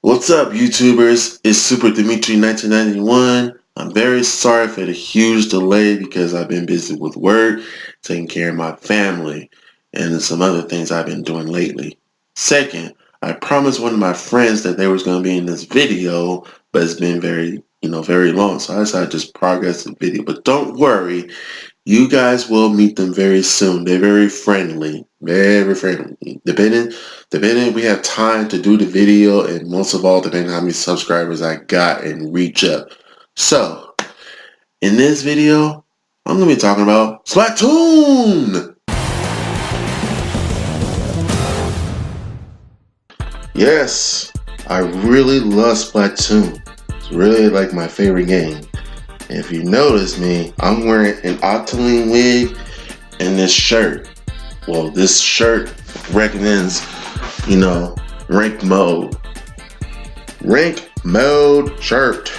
What's up, YouTubers? It's Super Dimitri 1991. I'm very sorry for the huge delay because I've been busy with work, taking care of my family, and some other things I've been doing lately. Second, I promised one of my friends that they was going to be in this video, but it's been very long, so I decided to just progress the video. But don't worry, you guys will meet them very soon. They're very friendly. Very friendly. Depending if we have time to do the video, and most of all, depending on how many subscribers I got and reach up. So, in this video, I'm going to be talking about Splatoon! Yes, I really love Splatoon. It's really like my favorite game. If you notice me, I'm wearing an Octoling wig and this shirt. Well, this shirt recommends, rank mode. Rank mode shirt.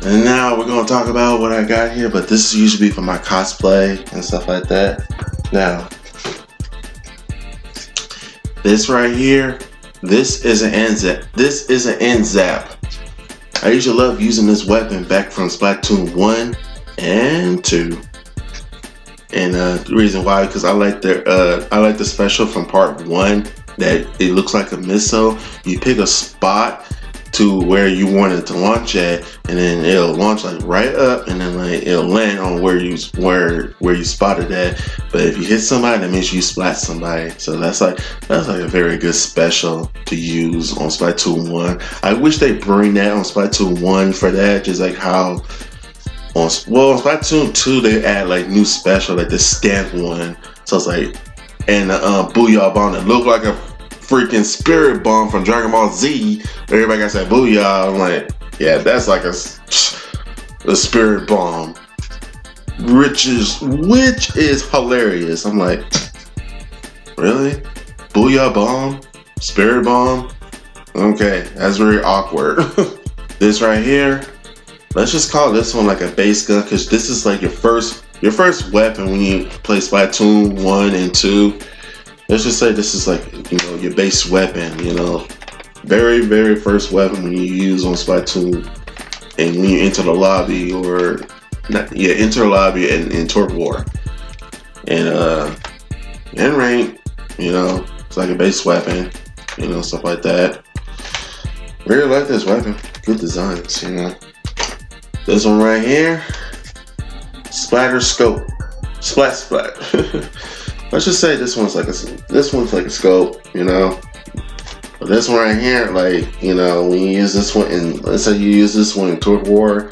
And now we're going to talk about what I got here, but this is usually for my cosplay and stuff like that. Now, this right here, this is an NZAP. This is an NZAP. I used to love using this weapon back from Splatoon 1 and 2. And the reason why, because I like the special from part 1 that it looks like a missile. You pick a spot to where you want it to launch at, and then it'll launch like right up, and then like it'll land on where you spotted at. But if you hit somebody, that means you splat somebody. So that's like a very good special to use on Splatoon 1. I wish they bring that on Splatoon 1 for that, just like how on Splatoon 2 they add like new special, like the stamp one. So it's like, and the Booyah Bomb that looked like a freaking spirit bomb from Dragon Ball Z. Everybody got that Booyah. I'm like, yeah, that's like a spirit bomb, which is hilarious. I'm like, really? Booyah bomb? Spirit bomb? Okay, that's very awkward. This right here, let's just call this one like a base gun, because this is like your first weapon when you play Splatoon 1 and 2. Let's just say this is like, your base weapon, very, very first weapon when you use on Splatoon, and when you enter the lobby enter the lobby and in Turf War. And rank, it's like a base weapon, stuff like that. Really like this weapon. Good designs, This one right here, splatter scope, splat. Let's just say this one's like a scope, But this one right here, like, when you use this one, and let's say you use this one in Turf War,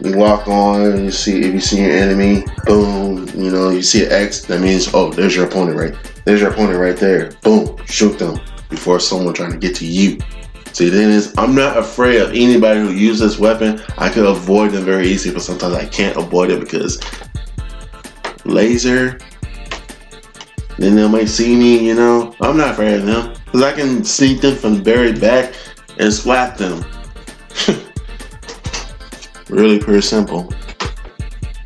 you walk on, if you see your enemy, boom, you see an X, that means, oh, there's your opponent right there, boom, shoot them before someone trying to get to you. See, the thing is, I'm not afraid of anybody who uses this weapon. I could avoid them very easily, but sometimes I can't avoid it because laser. Then they might see me, I'm not afraid of them, because I can sneak them from the very back and splat them. Really pretty simple.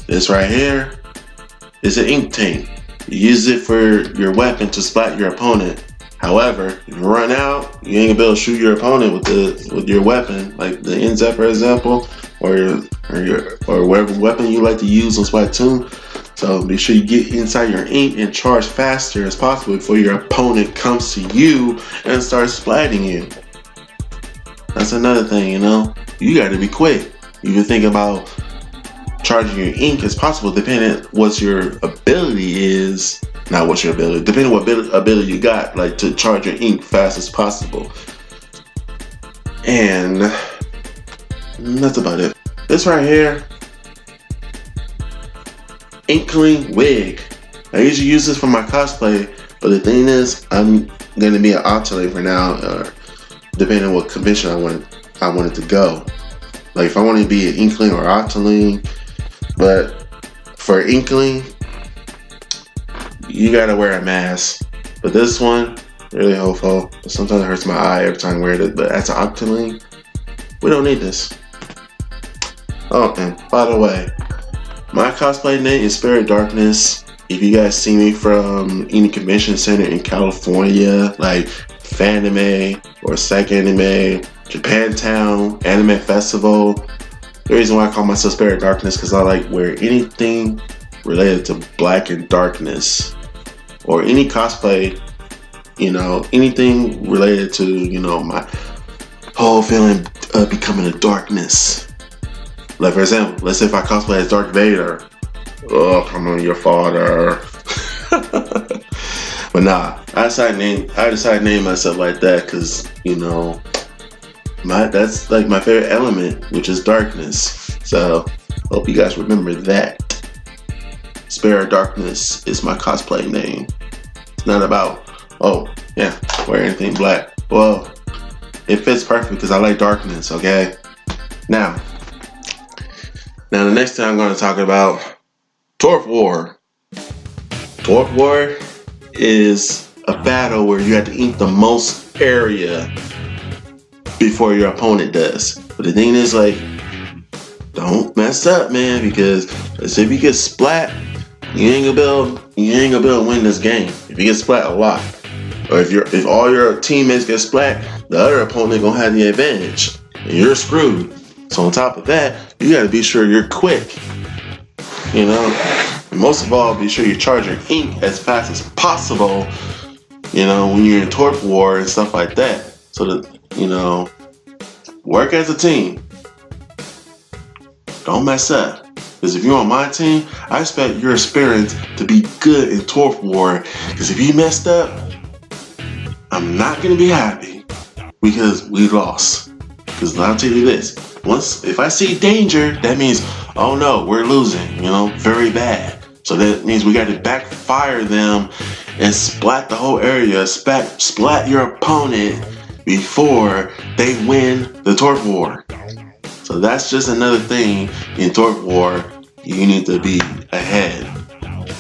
This right here is an ink tank. You use it for your weapon to splat your opponent. However, if you run out, you ain't gonna be able to shoot your opponent with your weapon, like the NZAP, for example, or whatever weapon you like to use on Splatoon. So be sure you get inside your ink and charge faster as possible before your opponent comes to you and starts splatting you. That's another thing, you got to be quick. You can think about charging your ink as possible, depending what your ability is. Not what your ability, depending on what ability you got, like to charge your ink fast as possible. And that's about it. This right here, Inkling wig. I usually use this for my cosplay, but the thing is, I'm gonna be an Octoling for now, depending on what convention I wanted to go. Like if I want to be an Inkling or Octoling, but for Inkling, you gotta wear a mask. But this one, really helpful. Sometimes it hurts my eye every time I wear it, but as an Octoling, we don't need this. Oh, and by the way, my cosplay name is Spirit Darkness. if you guys see me from any convention center in California, like Fanime or Psych Anime, Japantown, Anime Festival, the reason why I call myself Spirit of Darkness because I like wear anything related to black and darkness, or any cosplay, you know, anything related to, you know, my whole feeling of becoming a darkness. Like for example, let's say if I cosplay as Darth Vader, oh, come on, your father. But nah, I decided to name myself like that because, you know, that's like my favorite element, which is darkness. So hope you guys remember that. Spirit of Darkness is my cosplay name. It's not about, oh yeah, wear anything black. Well, it fits perfect because I like darkness. Okay. Now the next thing I'm going to talk about, Torf War. Torf War is a battle where you have to ink the most area before your opponent does. But the thing is, like, don't mess up, man, because let's say if you get splat, you ain't gonna be able to win this game. If you get splat a lot, or if all your teammates get splat, the other opponent gonna have the advantage, and you're screwed. So on top of that, you gotta be sure you're quick. You know, and most of all, be sure you charge your ink as fast as possible. You know, when you're in Torf War and stuff like that, so that, you know, work as a team. Don't mess up. Because if you're on my team, I expect your experience to be good in Torf War. Because if you messed up, I'm not going to be happy. Because we lost. Because I'll tell you this. If I see danger, that means, oh no, we're losing. You know, very bad. So that means we got to backfire them and splat the whole area. Splat your opponent before they win the Torf War. So that's just another thing in Torf War. You need to be ahead.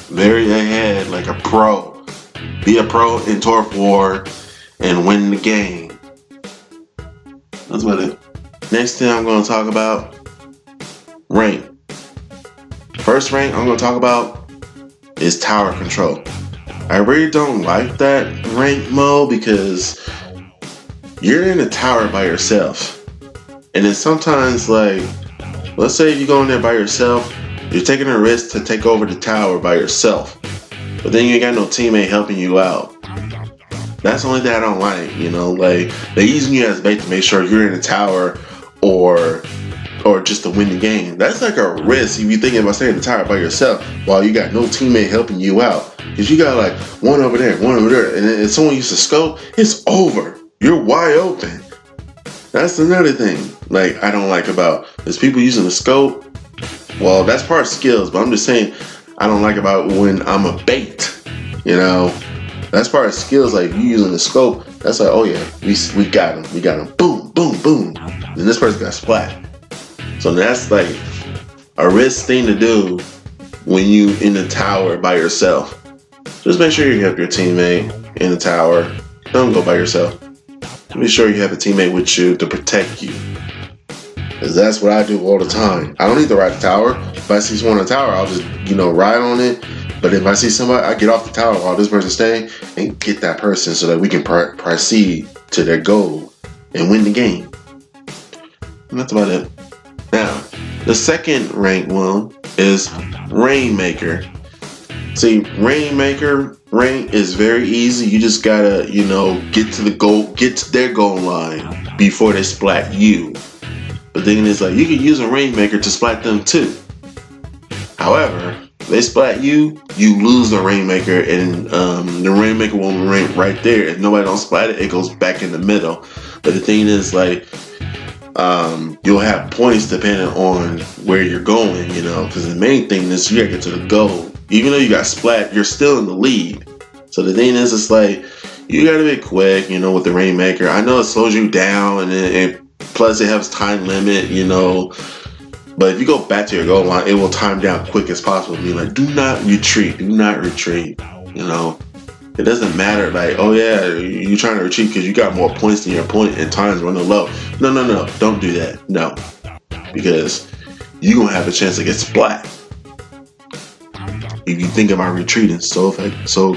Very ahead, like a pro. Be a pro in Torf War and win the game. That's about it. Next thing I'm going to talk about, rank. First rank I'm going to talk about is tower control. I really don't like that rank mode because you're in a tower by yourself. And then sometimes, like, let's say you go in there by yourself, you're taking a risk to take over the tower by yourself. But then you ain't got no teammate helping you out. That's the only thing I don't like, you know, like, they're using you as bait to make sure you're in a tower or just to win the game. That's like a risk if you're thinking about staying in the tower by yourself while you got no teammate helping you out. Because you got like one over there, and then if someone uses a scope, it's over. You're wide open. That's another thing, like, I don't like about is people using the scope. Well, that's part of skills, but I'm just saying I don't like about when I'm a bait. You know, that's part of skills. Like, you using the scope, that's like, oh yeah, we got him, boom, boom, boom. Then this person got splat. So that's like a risk thing to do when you in the tower by yourself. Just make sure you have your teammate in the tower. Don't go by yourself. Be sure you have a teammate with you to protect you. Because that's what I do all the time. I don't need to ride the tower. If I see someone on the tower, I'll just, you know, ride on it. But if I see somebody, I get off the tower while this person's staying and get that person so that we can proceed to their goal and win the game. And that's about it. Now, the second rank one is Rainmaker. See, Rainmaker rank is very easy. You just gotta, you know, get to their goal line before they splat you. But the thing is, like, you can use a Rainmaker to splat them too. However, if they splat you, you lose the Rainmaker, and the Rainmaker won't rank right there. If nobody don't splat it, it goes back in the middle. But the thing is, like, you'll have points depending on where you're going, you know, because the main thing is you gotta get to the goal. Even though you got splat, you're still in the lead. So the thing is, it's like, you gotta be quick, you know, with the Rainmaker. I know it slows you down, and plus it has time limit, you know. But if you go back to your goal line, it will time down quick as possible. Be like, do not retreat, you know. It doesn't matter, like, oh yeah, you're trying to retreat because you got more points than your opponent and time's running low. No, don't do that, no. Because you're gonna have a chance to get splat. if you think about retreating so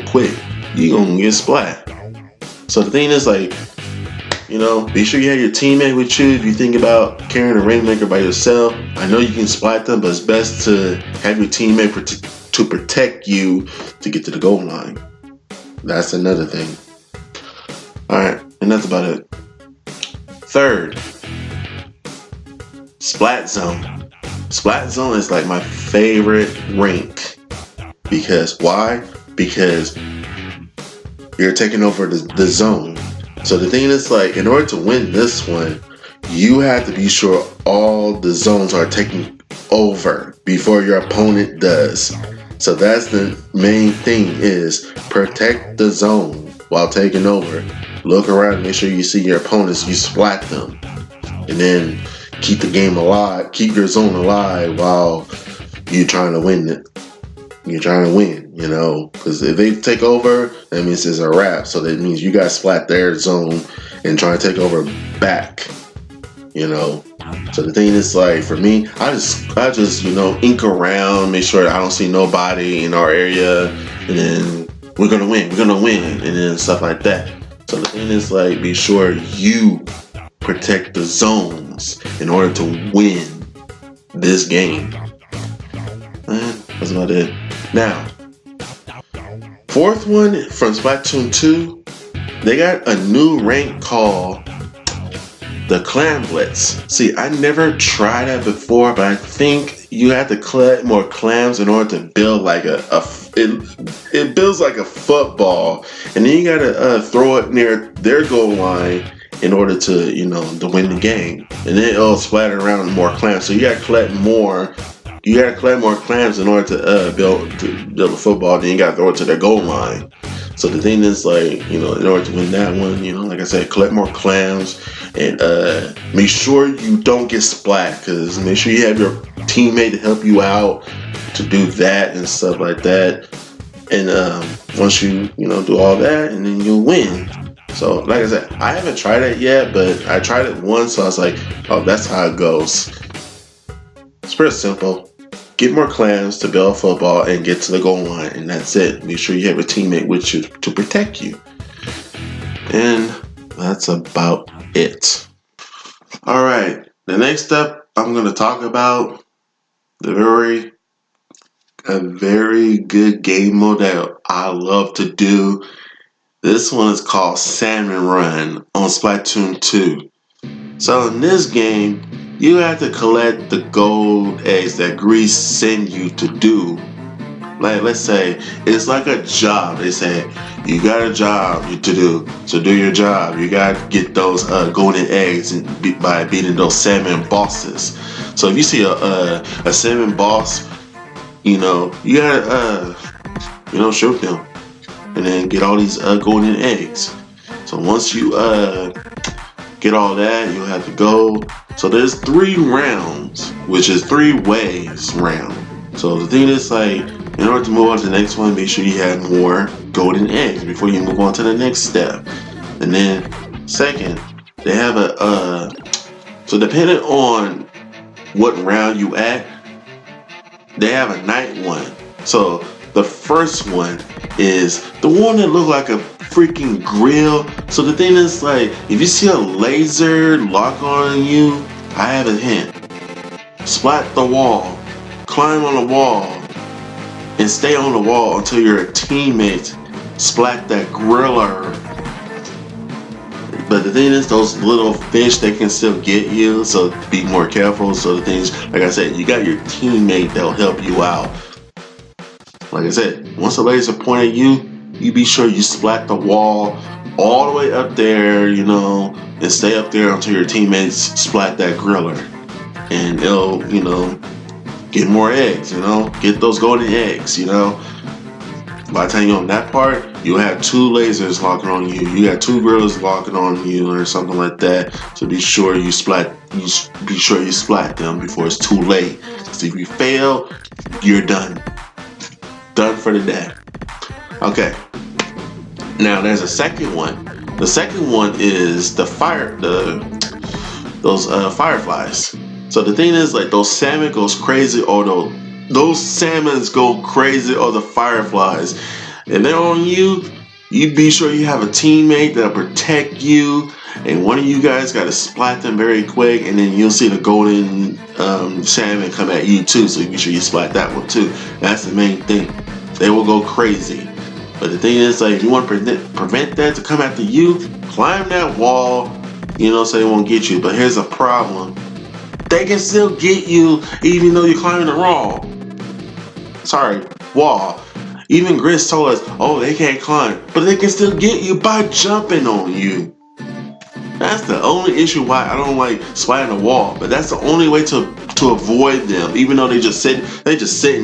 quick, you gonna get splat. So the thing is, like, you know, be sure you have your teammate with you. If you think about carrying a rainmaker by yourself, I know you can splat them, but it's best to have your teammate to protect you to get to the goal line. That's another thing. Alright, and that's about it. Third, Splat Zone. Splat Zone is like my favorite rank. Because why? Because you're taking over the zone. So the thing is, like, in order to win this one, you have to be sure all the zones are taken over before your opponent does. So that's the main thing, is protect the zone while taking over. Look around, make sure you see your opponents, you splat them. And then keep the game alive, keep your zone alive while you're trying to win it. You're trying to win, you know, because if they take over, that means it's a wrap. So that means you guys splat their zone and try to take over back, you know. So the thing is, like, for me, I just you know, ink around, make sure I don't see nobody in our area, and then we're gonna win, and then stuff like that. So the thing is, like, be sure you protect the zones in order to win this game. That's about it. Now, fourth one from Splatoon 2, they got a new rank called the Clam Blitz. See, I never tried that before, but I think you have to collect more clams in order to build like it builds like a football, and then you gotta throw it near their goal line in order to, you know, to win the game. And then it'll splatter around more clams. So you gotta collect more. You gotta collect more clams in order to build a football. Then you gotta throw it to their goal line. So the thing is, like, you know, in order to win that one, you know, like I said, collect more clams and make sure you don't get splat. Cause make sure you have your teammate to help you out to do that and stuff like that. And once you know, do all that, and then you'll win. So like I said, I haven't tried it yet, but I tried it once, so I was like, oh, that's how it goes. It's pretty simple. Get more clams to build football and get to the goal line, and that's it. Make sure you have a teammate with you to protect you. And that's about it. Alright, the next step I'm going to talk about a very good game mode that I love to do. This one is called Salmon Run on Splatoon 2. So in this game, you have to collect the gold eggs that Grease send you to do. Like, let's say it's like a job. They say you got a job to do, so do your job. You got to get those golden eggs by beating those salmon bosses. So if you see a salmon boss, you know, you gotta shoot them and then get all these golden eggs. So once you get all that, you'll have to go. So there's 3 rounds, which is 3 waves round. So the thing is, like, in order to move on to the next one, make sure you have more golden eggs before you move on to the next step. And then second, they have so depending on what round you at, they have a night one. So the first one is the one that look like a freaking grill. So the thing is, like, if you see a laser lock on you, I have a hint. Splat the wall, climb on the wall, and stay on the wall until your teammates splat that griller. But the thing is, those little fish, they can still get you, so be more careful. So the things, like I said, you got your teammate that'll help you out. Like I said, once the laser point at you, you be sure you splat the wall all the way up there, you know, and stay up there until your teammates splat that griller. And they'll, you know, get more eggs, you know, get those golden eggs, you know. By the time you're on that part, you'll have 2 lasers locking on you. You got 2 grillers locking on you or something like that. So be sure you splat them before it's too late. So if you fail, you're done. Done for the day. Okay. Now there's a second one. The second one is those fireflies. So the thing is, like, those salmon goes crazy over those salmons go crazy, or the fireflies. If they're on you, you be sure you have a teammate that'll protect you, and one of you guys got to splat them very quick, and then you'll see the golden salmon come at you too. So you be sure you splat that one too. That's the main thing. They will go crazy. But the thing is, like, if you want to prevent that to come after you, climb that wall, so they won't get you. But here's a problem. They can still get you even though you're climbing the wall. Even Gris told us, oh, they can't climb, but they can still get you by jumping on you. That's the only issue why I don't like splatting the wall. But that's the only way to avoid them. Even though they just sitting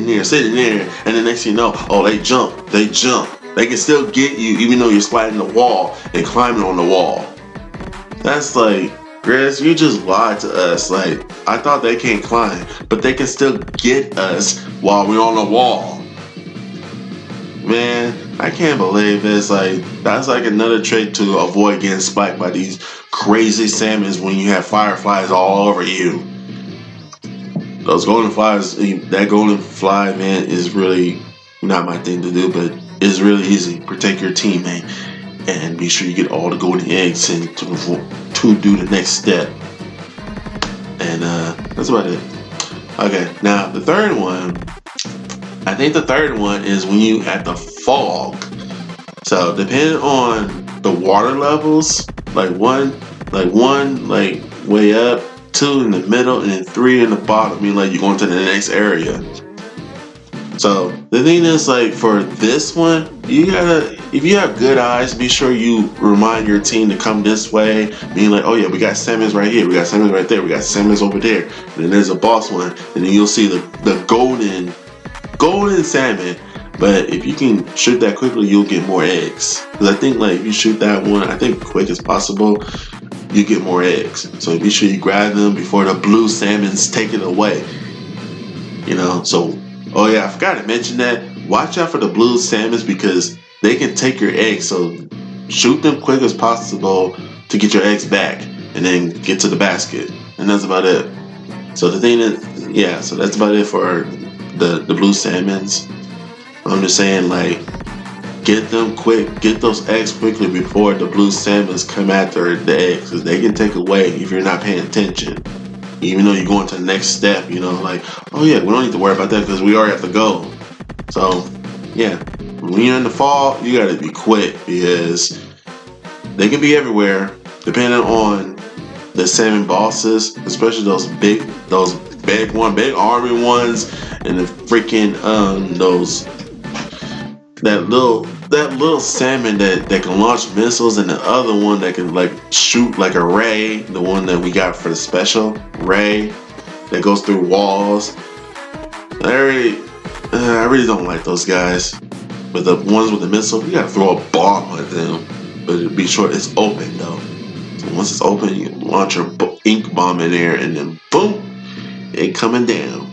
there, and the next thing you know, oh, they jump. They can still get you even though you're splatting the wall and climbing on the wall. That's like, Gris, you just lied to us. Like, I thought they can't climb, but they can still get us while we're on the wall. Man, I can't believe this. Like, that's like another trick to avoid getting spiked by these crazy salmons when you have fireflies all over you. Those golden flies, that golden fly, man, is really not my thing to do, but it's really easy. Protect your teammate and be sure you get all the golden eggs and to do the next step. And that's about it. Okay, now the third one. I think the third one is when you at the fog. So depending on the water levels, one way up, 2 in the middle, and then 3 in the bottom. I mean, like, you're going to the next area. So the thing is, like, for this one, if you have good eyes, be sure you remind your team to come this way. Meaning, like, oh yeah, we got salmons right here, we got salmons right there, we got salmons over there, and then there's a boss one, and then you'll see the golden salmon. But if you can shoot that quickly, you'll get more eggs. Because I think, like, if you shoot that one, I think quick as possible, you get more eggs. So be sure you grab them before the blue salmons take it away. So, oh yeah, I forgot to mention that. Watch out for the blue salmons because they can take your eggs. So shoot them quick as possible to get your eggs back and then get to the basket. And that's about it. So the thing is, yeah, so that's about it for the blue salmons. I'm just saying, like, get them quick, get those eggs quickly before the blue salmons come after the eggs, because they can take away if you're not paying attention. Even though you're going to the next step, like, oh yeah, we don't need to worry about that because we already have to go. So yeah, when you're in the fall, you gotta be quick because they can be everywhere depending on the salmon bosses, especially those big army ones, and the freaking that little salmon that can launch missiles, and the other one that can, like, shoot like a ray, the one that we got for the special ray that goes through walls. I really don't like those guys. But the ones with the missile, you gotta throw a bomb at them, but be sure it's open though. So once it's open, you launch your ink bomb in there, and then boom, it coming down.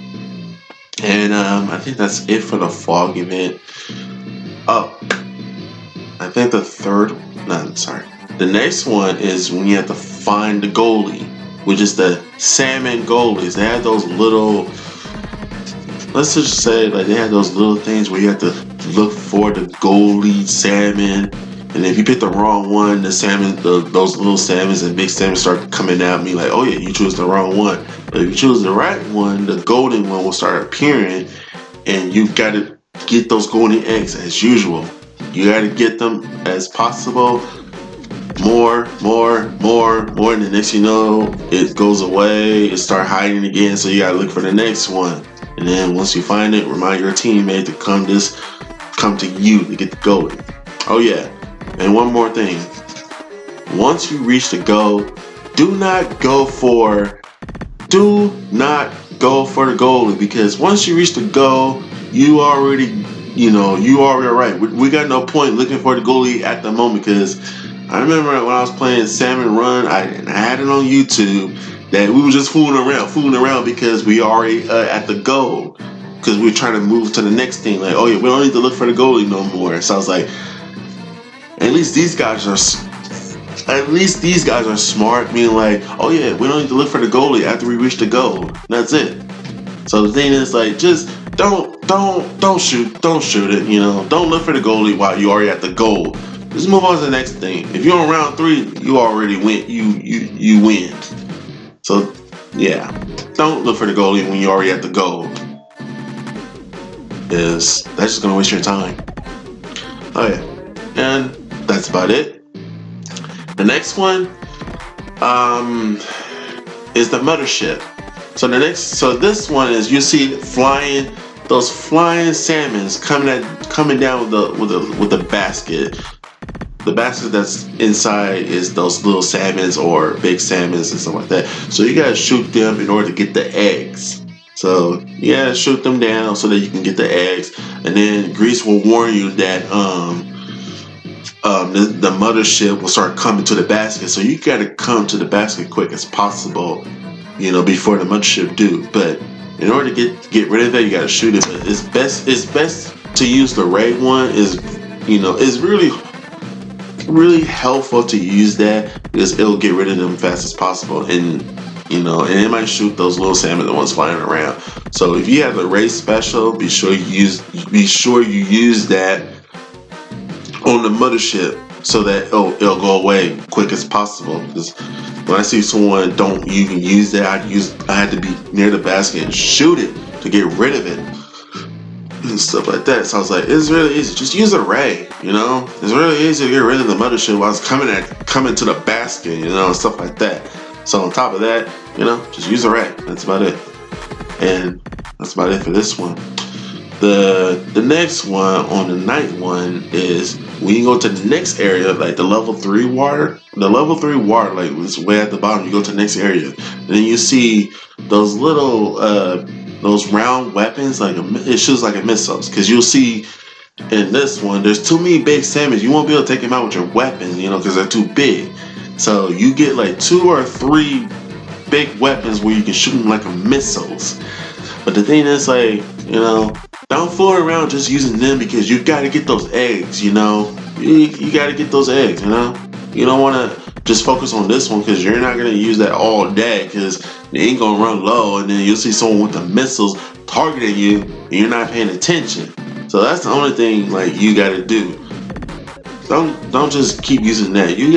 And I think that's it for the fog event. Oh, I think the next one is when you have to find the goalie, which is the salmon goalies. They have those little, let's just say, like, they have those little things where you have to look for the goalie salmon. And if you pick the wrong one, the salmon, those little salmons and big salmons start coming at me like, oh yeah, you chose the wrong one. But if you choose the right one, the golden one will start appearing, and you've got to get those golden eggs as usual. You got to get them as possible. More, and the next you know, it goes away, it start hiding again, so you got to look for the next one. And then once you find it, remind your teammate to come to you to get the golden. Oh yeah, and one more thing. Once you reach the goal, do not go for the goalie, because once you reach the goal, you already right. We got no point looking for the goalie at the moment, because I remember when I was playing Salmon Run, I had it on YouTube that we were just fooling around because we already at the goal, because we were trying to move to the next thing. Like, oh yeah, we don't need to look for the goalie no more. So I was like, at least these guys are smart, meaning like, oh yeah, we don't need to look for the goalie after we reach the goal. That's it. So the thing is, like, just don't shoot it. You know, don't look for the goalie while you already at the goal. Just move on to the next thing. If you're on round 3, you already win. You win. So yeah, don't look for the goalie when you're already at the goal. That's just gonna waste your time. Okay, and that's about it. The next one is the mothership. So this one is, you see those flying salmons coming down with the basket. The basket that's inside is those little salmons or big salmons and stuff like that. So you gotta shoot them in order to get the eggs. So you gotta shoot them down so that you can get the eggs. And then Greece will warn you that the mothership will start coming to the basket. So you gotta come to the basket quick as possible, you know, before the mothership do. But in order to get rid of that, you gotta shoot it. But it's best to use the ray one. Is really helpful to use that because it'll get rid of them fast as possible, and you know, and it might shoot those little salmon, the ones flying around. So if you have the race special, be sure you use that on the mothership so that it'll go away quick as possible. Because when I see someone don't even use that, I had to be near the basket and shoot it to get rid of it and stuff like that. So I was like, it's really easy. Just use a ray, you know. It's really easy to get rid of the mothership while it's coming to the basket, you know, and stuff like that. So on top of that, you know, just use a ray. That's about it. And that's about it for this one. The next one on the night one is when you go to the next area, like the level 3 water. The level 3 water, like, it's way at the bottom. You go to the next area, and then you see those little those round weapons, like it shoots like a missiles. Because you'll see in this one, there's too many big salmon. You won't be able to take them out with your weapons, you know, because they're too big. So you get like 2 or 3 big weapons where you can shoot them like missiles. But the thing is, like, you know, don't fool around just using them, because you got to get those eggs, you know. You got to get those eggs, you know. You don't want to just focus on this one, because you're not going to use that all day, because they ain't going to run low, and then you'll see someone with the missiles targeting you, and you're not paying attention. So that's the only thing, like, you got to do. Don't just keep using that. You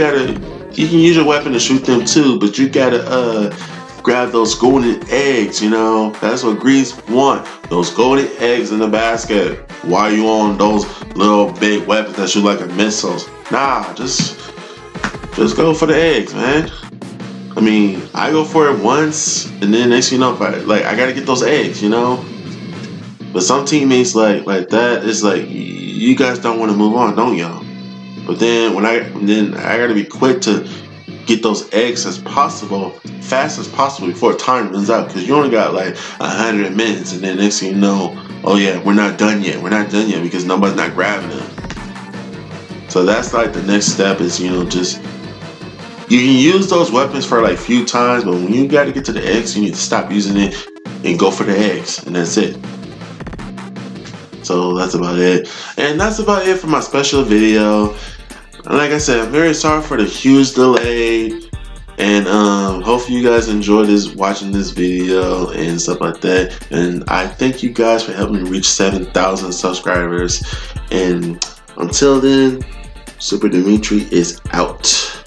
can use your weapon to shoot them too, but you got to grab those golden eggs, you know. That's what Greece want. Those golden eggs in the basket while you on those little big weapons that shoot like a missiles. Nah, just go for the eggs, man. I mean, I go for it once, and then next thing you know, I gotta get those eggs, you know. But some teammates like that, it's like, you guys don't want to move on, don't y'all? But then I gotta be quick to get those eggs fast as possible before time runs out, because you only got like 100 minutes, and then next thing you know, oh yeah, we're not done yet because nobody's not grabbing them. So that's like the next step is, you know, just, you can use those weapons for like few times, but when you got to get to the eggs, you need to stop using it and go for the eggs, and that's it. So that's about it, and that's about it for my special video. Like I said, I'm very sorry for the huge delay, and hopefully you guys enjoyed watching this video and stuff like that. And I thank you guys for helping me reach 7,000 subscribers. And until then, Super Dimitri is out.